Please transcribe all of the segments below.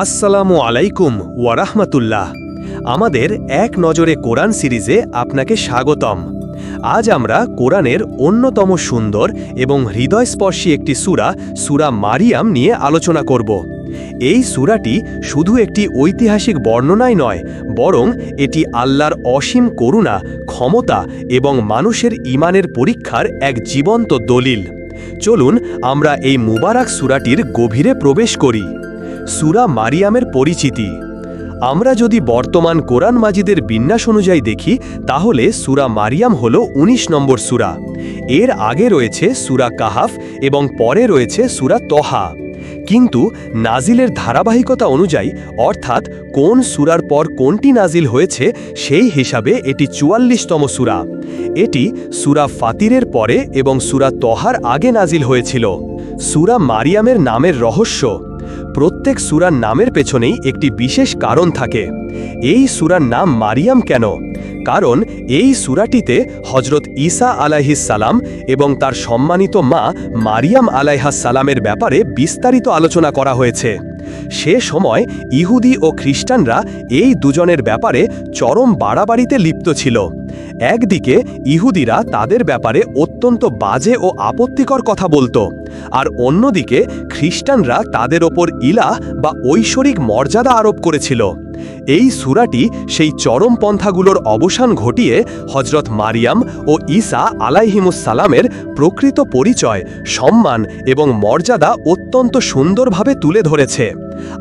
আসসালামু আলাইকুম ওয়া রাহমাতুল্লাহ। আমাদের এক নজরে কোরআন সিরিজে আপনাকে স্বাগতম। আজ আমরা কোরআনের অন্যতম সুন্দর এবং হৃদয়স্পর্শী একটি সূরা মারিয়াম নিয়ে আলোচনা করব। এই সূরাটি শুধু একটি ঐতিহাসিক বর্ণনাই নয়, বরং এটি আল্লাহর অসীম করুণা, ক্ষমতা এবং মানুষের ঈমানের পরীক্ষার এক জীবন্ত দলিল। চলুন আমরা এই মুবারক সূরাটির গভীরে প্রবেশ করি। সূরা মারিয়ামের পরিচিতি। আমরা যদি বর্তমান কোরআন মাজিদের বিন্যাস অনুযায়ী দেখি, তাহলে সূরা মারিয়াম হল ১৯ নম্বর সূরা। এর আগে রয়েছে সূরা কাহাফ এবং পরে রয়েছে সূরা তহা। কিন্তু নাজিলের ধারাবাহিকতা অনুযায়ী, অর্থাৎ কোন সূরার পর কোনটি নাজিল হয়েছে, সেই হিসাবে এটি ৪৪তম সূরা। এটি সূরা ফাতিরের পরে এবং সূরা তহার আগে নাজিল হয়েছিল। সূরা মারিয়ামের নামের রহস্য। প্রত্যেক সূরার নামের পেছনেই একটি বিশেষ কারণ থাকে। এই সূরার নাম মারিয়াম কেন? কারণ এই সূরাটিতে হযরত ঈসা আলাইহিস সালাম এবং তার সম্মানিত মা মারিয়াম আলাইহাস সালামের ব্যাপারে বিস্তারিত আলোচনা করা হয়েছে। সে সময় ইহুদি ও খ্রিস্টানরা এই দুজনের ব্যাপারে চরম বাড়াবাড়িতে লিপ্ত ছিল। একদিকে ইহুদিরা তাদের ব্যাপারে অত্যন্ত বাজে ও আপত্তিকর কথা বলতো, আর অন্যদিকে খ্রিস্টানরা তাদের ওপর ইলাহ বা ঐশ্বরিক মর্যাদা আরোপ করেছিল। এই সূরাটি সেই চরমপন্থাগুলোর অবসান ঘটিয়ে হযরত মারিয়াম ও ঈসা আলাইহিমুস সালামের প্রকৃত পরিচয়, সম্মান এবং মর্যাদা অত্যন্ত সুন্দরভাবে তুলে ধরেছে।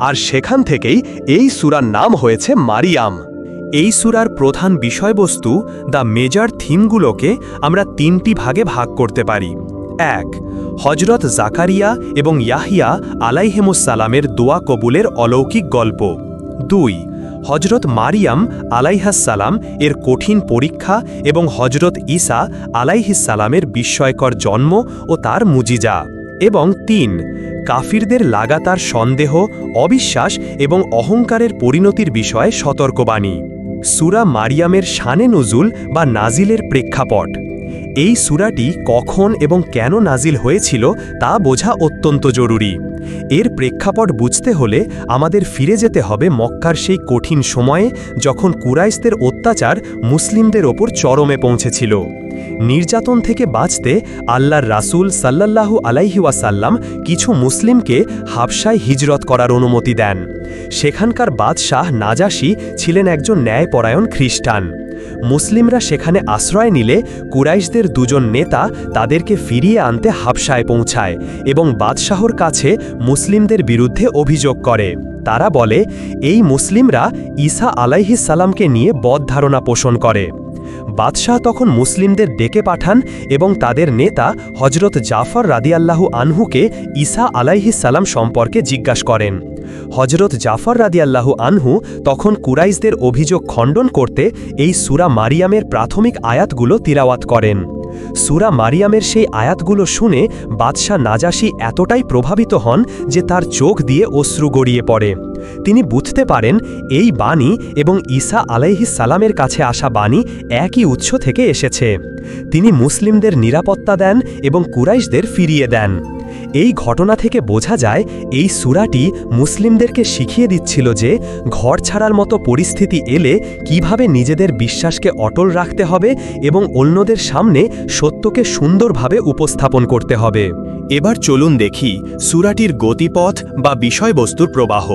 আর সেখান থেকেই এই সূরার নাম হয়েছে মারিয়াম। এই সূরার প্রধান বিষয়বস্তু, দ্য মেজর থিমগুলোকে আমরা তিনটি ভাগে ভাগ করতে পারি। ১. হযরত জাকারিয়া এবং ইয়াহিয়া আলাইহিমুস সালামের দোয়া কবুলের অলৌকিক গল্প। ২. হযরত মারিয়াম আলাইহাস সালাম এর কঠিন পরীক্ষা এবং হযরত ঈসা আলাইহিস সালামের বিস্ময়কর জন্ম ও তার মুজিজা। এবং ৩. কাফিরদের লাগাতার সন্দেহ, অবিশ্বাস এবং অহংকারের পরিণতির বিষয়ে সতর্কবাণী। সূরা মারিয়ামের শানে নুজুল বা নাজিলের প্রেক্ষাপট। এই সূরাটি কখন এবং কেন নাজিল হয়েছিল তা বোঝা অত্যন্ত জরুরি। এর প্রেক্ষাপট বুঝতে হলে আমাদের ফিরে যেতে হবে মক্কার সেই কঠিন সময়ে, যখন কুরাইশদের অত্যাচার মুসলিমদের ওপর চরমে পৌঁছেছিল। নির্যাতন থেকে বাঁচতে আল্লাহর রাসূল সাল্লাল্লাহু আলাইহি ওয়াসাল্লাম কিছু মুসলিমকে হাবশায় হিজরত করার অনুমতি দেন। সেখানকার বাদশাহ নাজাশী ছিলেন একজন ন্যায়পরায়ণ খ্রিস্টান। মুসলিমরা সেখানে আশ্রয় নিলে কুরাইশদের দুজন নেতা তাদেরকে ফিরিয়ে আনতে হাবশায় পৌঁছায় এবং বাদশাহর কাছে মুসলিমদের বিরুদ্ধে অভিযোগ করে। তারা বলে, এই মুসলিমরা ঈসা আলাইহিস সালামকে নিয়ে বদ ধারণা পোষণ করে। বাদশাহ তখন মুসলিমদের ডেকে পাঠান এবং তাদের নেতা হযরত জাফর রাদিয়াল্লাহু আনহুকে ঈসা আলাইহিস সালাম সম্পর্কে জিজ্ঞাসা করেন। হযরত জাফর রাদিয়াল্লাহু আনহু তখন কুরাইশদের অভিযোগ খণ্ডন করতে এই সূরা মারিয়ামের প্রাথমিক আয়াতগুলো তিলাওয়াত করেন। সূরা মারিয়ামের সেই আয়াতগুলো শুনে বাদশাহ নাজাশী এতটাই প্রভাবিত হন যে তার চোখ দিয়ে অশ্রু গড়িয়ে পড়ে। তিনি বুঝতে পারেন এই বাণী এবং ঈসা আলাইহিস সালামের কাছে আসা বাণী একই উৎস থেকে এসেছে। তিনি মুসলিমদের নিরাপত্তা দেন এবং কুরাইশদের ফিরিয়ে দেন। এই ঘটনা থেকে বোঝা যায় এই সূরাটি মুসলিমদেরকে শিখিয়ে দিচ্ছিল যে ঘর ছাড়ার মতো পরিস্থিতি এলে কিভাবে নিজেদের বিশ্বাসকে অটল রাখতে হবে এবং অন্যদের সামনে সত্যকে সুন্দরভাবে উপস্থাপন করতে হবে। এবার চলুন দেখি সূরাটির গতিপথ বা বিষয়বস্তুর প্রবাহ।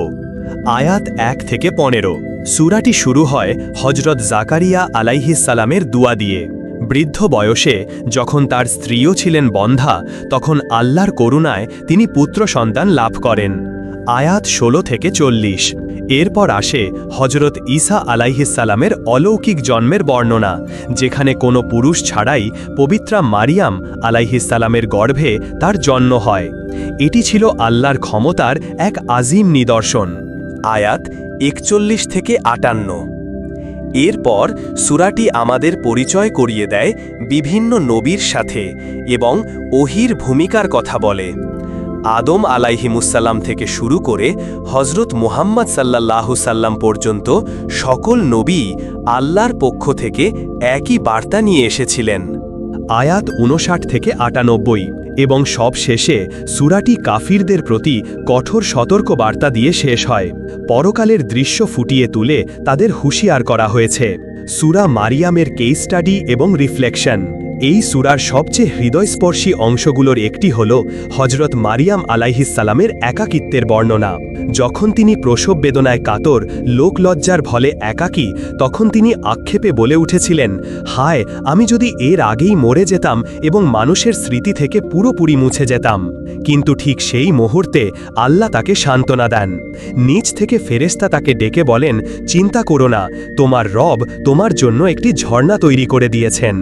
আয়াত ১ থেকে ১৫। সূরাটি শুরু হয় হযরত জাকারিয়া আলাইহিস সালামের দুয়া দিয়ে। বৃদ্ধ বয়সে যখন তার স্ত্রীও ছিলেন বন্ধ্যা, তখন আল্লাহর করুণায় তিনি পুত্র সন্তান লাভ করেন। আয়াত ১৬ থেকে ৪০। এরপর আসে হযরত ঈসা আলাইহিস সালামের অলৌকিক জন্মের বর্ণনা, যেখানে কোনো পুরুষ ছাড়াই পবিত্রা মারিয়াম আলাইহিস সালামের গর্ভে তার জন্ম হয়। এটি ছিল আল্লাহর ক্ষমতার এক আজিম নিদর্শন। আয়াত ৪১ থেকে ৫৮। এরপর সূরাটি আমাদের পরিচয় করিয়ে দেয় বিভিন্ন নবীর সাথে এবং ওহীর ভূমিকার কথা বলে। আদম আলাইহিমুসসালাম থেকে শুরু করে হযরত মুহাম্মদ সাল্লাল্লাহু সাল্লাম পর্যন্ত সকল নবী আল্লাহর পক্ষ থেকে একই বার্তা নিয়ে এসেছিলেন। আয়াত 59 থেকে 98 এবং সব শেষে সূরাটি কাফিরদের প্রতি কঠোর সতর্ক বার্তা দিয়ে শেষ হয়। পরকালের দৃশ্য ফুটিয়ে তুলে তাদের হুঁশিয়ার করা হয়েছে। সূরা মারিয়ামের কেস স্টাডি এবং রিফ্লেকশন। এই সূরার সবচেয়ে হৃদয়স্পর্শী অংশগুলোর একটি হল হজরত মারিয়াম আলাইহিসসালামের একাকিত্বের বর্ণনা। যখন তিনি প্রসব বেদনায় কাতর, লোকলজ্জার ভলে একাকী, তখন তিনি আক্ষেপে বলে উঠেছিলেন, হায়, আমি যদি এর আগেই মরে যেতাম এবং মানুষের স্মৃতি থেকে পুরোপুরি মুছে যেতাম। কিন্তু ঠিক সেই মুহূর্তে আল্লাহ তাকে সান্ত্বনা দেন। নিচ থেকে ফেরেশতা তাকে ডেকে বলেন, চিন্তা করো না, তোমার রব তোমার জন্য একটি ঝর্ণা তৈরি করে দিয়েছেন।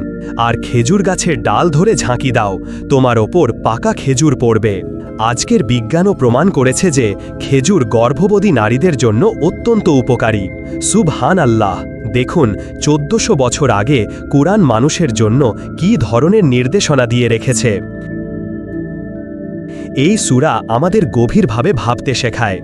আর খেজুর গাছের ডাল ধরে ঝাঁকি দাও, তোমার ওপর পাকা খেজুর পড়বে। আজকের বিজ্ঞানও প্রমাণ করেছে যে খেজুর গর্ভবতী নারীদের জন্য অত্যন্ত উপকারী। সুবহান আল্লাহ! দেখুন, 1400 বছর আগে কুরআন মানুষের জন্য কী ধরনের নির্দেশনা দিয়ে রেখেছে। এই সূরা আমাদের গভীরভাবে ভাবতে শেখায়।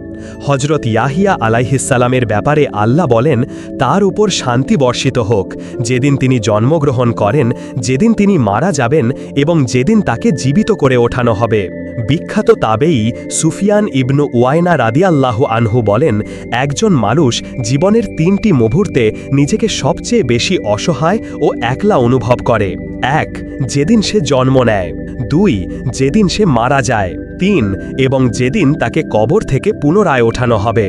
হজরত ইয়াহিয়া আলাইহিসসালামের ব্যাপারে আল্লাহ বলেন, তার উপর শান্তি বর্ষিত হোক, যেদিন তিনি জন্মগ্রহণ করেন, যেদিন তিনি মারা যাবেন এবং যেদিন তাকে জীবিত করে ওঠানো হবে। বিখ্যাত তাবেঈ সুফিয়ান ইবনু উয়াইনা রাদিয়াল্লাহু আনহু বলেন, একজন মানুষ জীবনের 3টি মুহূর্তে নিজেকে সবচেয়ে বেশি অসহায় ও একলা অনুভব করে। 1. যেদিন সে জন্ম নেয়। 2. যেদিন সে মারা যায়। 3. এবং যেদিন তাকে কবর থেকে পুনরায় ওঠানো হবে।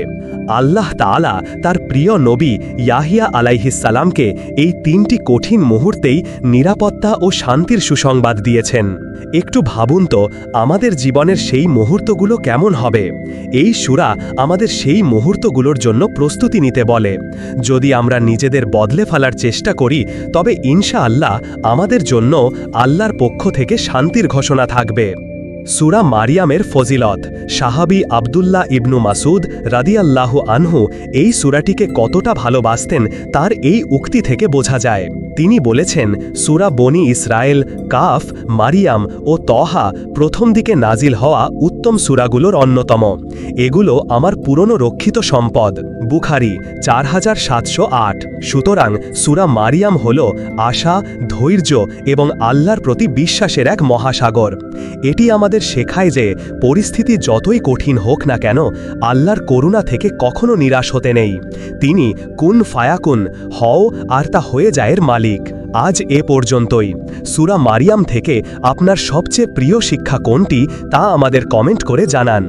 আল্লাহ তাআলা তার প্রিয় নবী ইয়াহিয়া আলাইহিসসালামকে এই 3টি কঠিন মুহূর্তেই নিরাপত্তা ও শান্তির সুসংবাদ দিয়েছেন। একটু ভাবুন তো, আমাদের জীবনের সেই মুহূর্তগুলো কেমন হবে? এই সূরা আমাদের সেই মুহূর্তগুলোর জন্য প্রস্তুতি নিতে বলে। যদি আমরা নিজেদের বদলে ফেলার চেষ্টা করি, তবে ইনশাআল্লাহ আমাদের জন্য আল্লাহর পক্ষ থেকে শান্তির ঘোষণা থাকবে। সূরা মারিয়ামের ফজিলত। সাহাবী আব্দুল্লাহ ইবনু মাসুদ রাদিয়াল্লাহু আনহু এই সূরাটিকে কতটা ভালোবাসতেন তার এই উক্তি থেকে বোঝা যায়। তিনি বলেছেন, সূরা বনি ইসরায়েল, কাফ, মারিয়াম ও তহা প্রথম দিকে নাজিল হওয়া উত্তম সূরাগুলোর অন্যতম। এগুলো আমার পুরনো রক্ষিত সম্পদ। বুখারী 4708। সুতরাং সূরা মারিয়াম হল আশা, ধৈর্য এবং আল্লাহর প্রতি বিশ্বাসের এক মহাসাগর। এটি আমাদের শেখায় যে পরিস্থিতি যতই কঠিন হোক না কেন, আল্লাহর করুণা থেকে কখনো নিরাশ হতে নেই। তিনি কুন ফায়াকুন, হও আর তা হয়ে যায়ের মালিক। আজ এ পর্যন্তই। সূরা মারিয়াম থেকে আপনার সবচেয়ে প্রিয় শিক্ষা কোনটি তা আমাদের কমেন্ট করে জানান।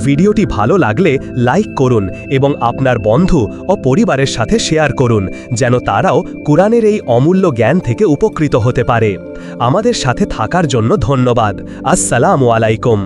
ভিডিওটি ভালো লাগলে লাইক করুন এবং আপনার বন্ধু ও পরিবারের সাথে শেয়ার করুন, যেন তারাও কুরআনের এই অমূল্য জ্ঞান থেকে উপকৃত হতে পারে। আমাদের সাথে থাকার জন্য ধন্যবাদ। আসসালামু আলাইকুম।